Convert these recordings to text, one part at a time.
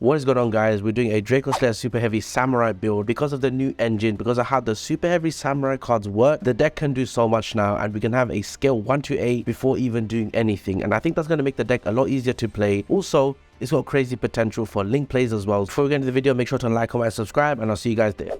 What is going on, guys? We're doing a Dracoslayer Superheavy Samurai build. Because of the new engine, because of how the Superheavy Samurai cards work, the deck can do so much now, and we can have a scale 1 to 8 before even doing anything, and I think that's going to make the deck a lot easier to play. Also, it's got crazy potential for link plays as well. Before we get into the video, make sure to like, comment, and subscribe, and I'll see you guys there.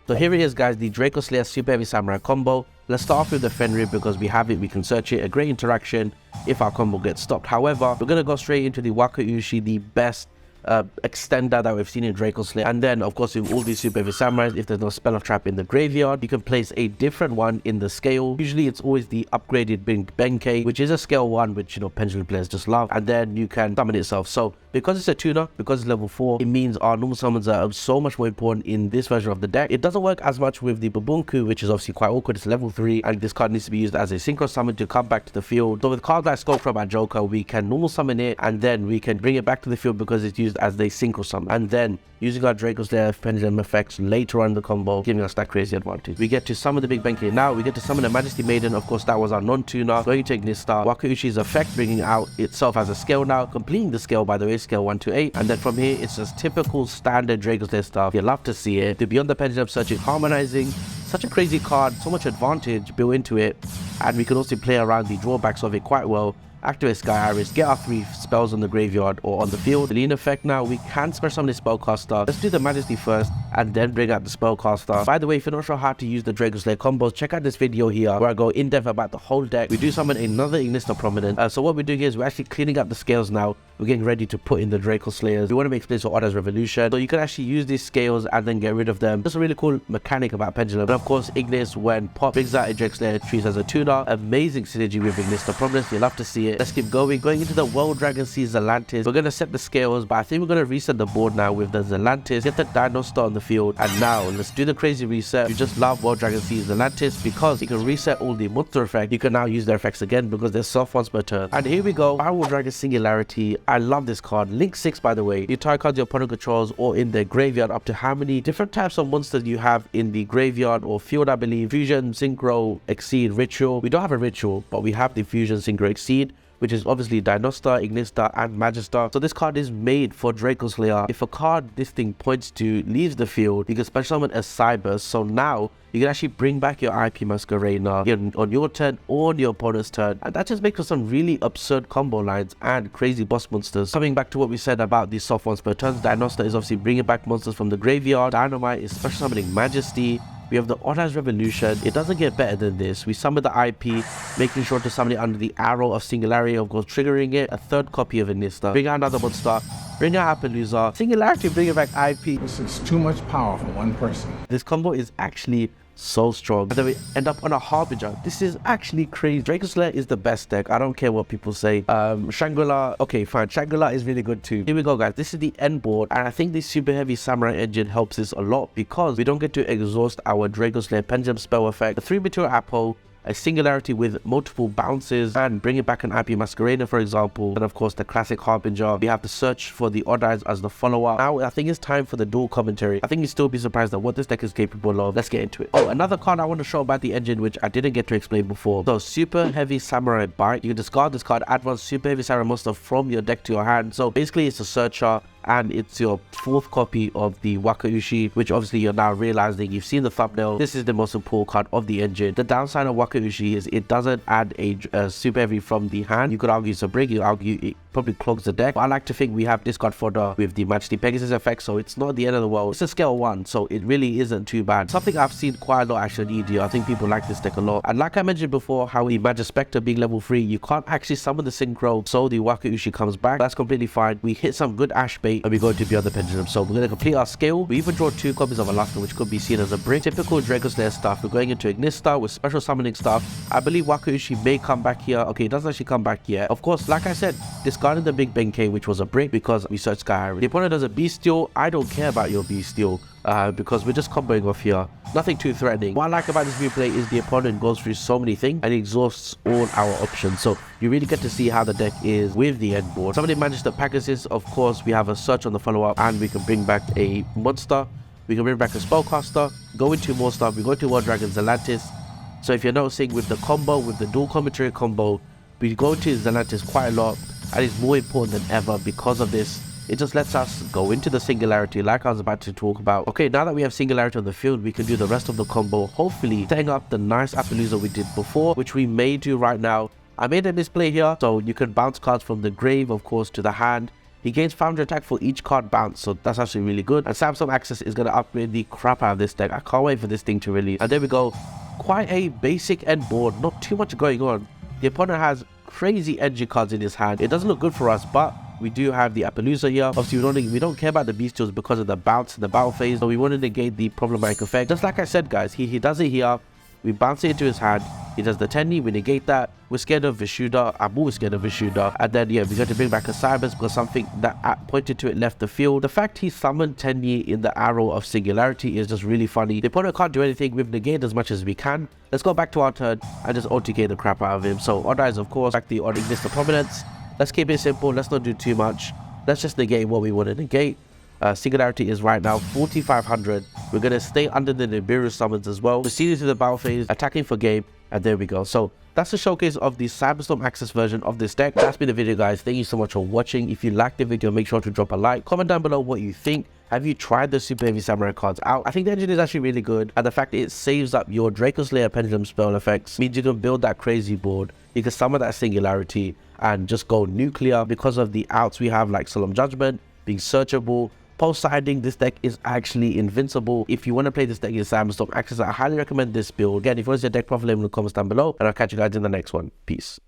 So here it is, guys, the Dracoslayer Superheavy Samurai combo. Let's start off with the Fenrir because we have it, we can search it, a great interaction if our combo gets stopped. However, we're going to go straight into the Wakaushi, the best extender that we've seen in Dracoslayer. And then, of course, with all these Superheavy Samurais, if there's no spell of trap in the graveyard, you can place a different one in the scale. Usually, it's always the upgraded Benkei, which is a scale 1, which, you know, pendulum players just love. And then you can summon itself. So, because it's a tuner, because it's level 4, it means our normal summons are so much more important in this version of the deck. It doesn't work as much with the Babunku, which is obviously quite awkward. It's level 3, and this card needs to be used as a synchro summon to come back to the field. So with cards like Skullcrab and Joker, we can normal summon it, and then we can bring it back to the field because it's used as the synchro summon. And then, using our Dracoslayer pendulum effects later on in the combo, giving us that crazy advantage. We get to summon the big Benkei now. We get to summon a Majesty Maiden. Of course, that was our non-tuner. Going to Ignistar. Wakaushi's effect, bringing out itself as a scale now. Completing the scale, by the way, scale 1 to 8. And then from here, it's just typical standard Dracoslayer stuff. You love to see it. To Beyond the Pendulum, searching, harmonizing. Such a crazy card. So much advantage built into it. And we can also play around the drawbacks of it quite well. Activate Sky Iris, get our 3 spells on the graveyard or on the field. The lean effect now, we can special summon the Spellcaster. Let's do the Majesty first and then bring out the Spellcaster. By the way, if you're not sure how to use the Dracoslayer combos, check out this video here where I go in depth about the whole deck. We do summon another Ignister Prominent. So what we're doing is we're actually cleaning up the scales now. We're getting ready to put in the Dracoslayers. We want to make space for Oda's Revolution. So you can actually use these scales and then get rid of them. Just a really cool mechanic about Pendulum. And of course, Ignis, when Pop brings out a Dracoslayer, trees as a tuner. Amazing synergy with Ignister Prominence. You love to see it. Let's keep going. Going into the World Dragon Seas Zelantis. We're going to set the scales, but I think we're going to reset the board now with the Zelantis. Get the Dinosaur on the field. And now, let's do the crazy reset. You just love World Dragon Seas Zelantis because you can reset all the monster effects. You can now use their effects again because they're soft ones per turn. And here we go. FIREWALL Dragon Singularity. I love this card. Link 6, by the way. The entire cards your opponent controls or in their graveyard, up to how many different types of monsters you have in the graveyard or field, I believe. Fusion, Synchro, Exceed, Ritual. We don't have a Ritual, but we have the Fusion, Synchro, Exceed, which is obviously Dinostar, Ignistar, and Magistar. So this card is made for Dracoslayer. If a card this thing points to leaves the field, you can special summon a Cybers. So now you can actually bring back your IP Masquerader on your turn or on your opponent's turn. And that just makes for some really absurd combo lines and crazy boss monsters. Coming back to what we said about the soft ones per turn, Dinostar is obviously bringing back monsters from the graveyard. Dynamite is special summoning Majesty. We have the Oda's Revolution. It doesn't get better than this. We summon the IP, making sure to summon it under the arrow of Singularity, of course, triggering it. A 3rd copy of Ignister. Bring out another monster. Bring out Appaloosa. Singularity, bringing back IP. This is too much power for one person. This combo is actually so strong. And then we end up on a Harbinger. This is actually crazy. Dracoslayer is the best deck. I don't care what people say. Shangri-La, okay, fine. Shangri-La is really good too. Here we go, guys. This is the end board, and I think this Superheavy Samurai engine helps us a lot because we don't get to exhaust our Dracoslayer Pendulum spell effect. The 3 material Apple, a Singularity with multiple bounces, and bringing back an IP Masquerader, for example. And of course, the classic Harbinger. We have to search for the Odd Eyes as the follow-up. Now, I think it's time for the Duel Commentary. I think you'd still be surprised at what this deck is capable of. Let's get into it. Oh, another card I want to show about the engine, which I didn't get to explain before. So, Superheavy Samurai Bite. You can discard this card, add one Superheavy Samurai monster from your deck to your hand. So, basically, it's a searcher, and it's your 4th copy of the Wakaushi, which obviously you're now realizing. You've seen the thumbnail. This is the most important card of the engine. The downside of Wakaushi is it doesn't add a super heavy from the hand. You could argue it's a break. You could argue it probably clogs the deck. But I like to think we have discard fodder with the Majesty Pegasus effect, so it's not the end of the world. It's a scale 1, so it really isn't too bad. Something I've seen quite a lot actually in EDO. I think people like this deck a lot. And like I mentioned before, how the Magispector being level 3, you can't actually summon the Synchro, so the Wakaushi comes back. That's completely fine. We hit some good Ash bait and we go to Beyond the Pendulum. So we're going to complete our scale. We even draw 2 copies of Alaska, which could be seen as a brick. Typical Dracoslayer stuff. We're going into Ignistar with special summoning stuff. I believe Wakaushi may come back here. Okay, it doesn't actually come back yet. Of course, like I said, discarding the big Benkei, which was a brick because we searched Sky Iris. The opponent does a Bestial. I don't care about your Bestial because we're just comboing off here. Nothing too threatening. What I like about this replay is the opponent goes through so many things and exhausts all our options. So you really get to see how the deck is with the end board. Somebody managed the Pegasus. Of course, we have a search on the follow-up and we can bring back a monster. We can bring back a Spellcaster. Go into more stuff. We go to World Dragon Zelantis. So if you're noticing with the combo, with the Duel Commentary combo, we go to Zelantis quite a lot, and it's more important than ever because of this. it just lets us go into the Singularity like I was about to talk about. Okay, now that we have Singularity on the field, we can do the rest of the combo, hopefully setting up the nice Appaloosa we did before, which we may do right now. I made a misplay here, so you can bounce cards from the grave, of course, to the hand. He gains 500 attack for each card bounce, so that's actually really good. And Sandstorm Access is going to upgrade the crap out of this deck. I can't wait for this thing to release. And there we go. Quite a basic end board, not too much going on. The opponent has crazy edgy cards in his hand. It doesn't look good for us, but we do have the Appaloosa here. Obviously, we don't care about the bestials because of the bounce in the battle phase, so we want to negate the problematic effect. Just like I said, guys, he does it here. We bounce it into his hand. He does the Tenny, we negate that. We're scared of Vishuda. I'm always scared of Vishuda. And then, yeah, we're going to bring back a Cybers because something that pointed to it left the field. The fact he summoned Tenny in the arrow of Singularity is just really funny. The opponent can't do anything. We've negated as much as we can. Let's go back to our turn and just OTK the crap out of him. So, Odd Eyes, of course, back the Odd Ignis of Prominence. Let's keep it simple. Let's not do too much. Let's just negate what we want to negate. Singularity is right now 4,500. We're going to stay under the Nibiru summons as well. Proceeding to the battle phase, attacking for game, and there we go. So that's the showcase of the Cyberstorm Access version of this deck. That's been the video, guys. Thank you so much for watching. If you liked the video, make sure to drop a like. Comment down below what you think. Have you tried the Superheavy Samurai cards out? I think the engine is actually really good, and the fact it saves up your Dracoslayer pendulum spell effects means you can build that crazy board. You can summon that Singularity and just go nuclear because of the outs we have, like Solemn Judgment, being searchable. Post-siding, this deck is actually invincible. If you want to play this deck in Cyberstorm Access, I highly recommend this build. Again, if you want to see a deck profile, leave in the comments down below, and I'll catch you guys in the next one. Peace.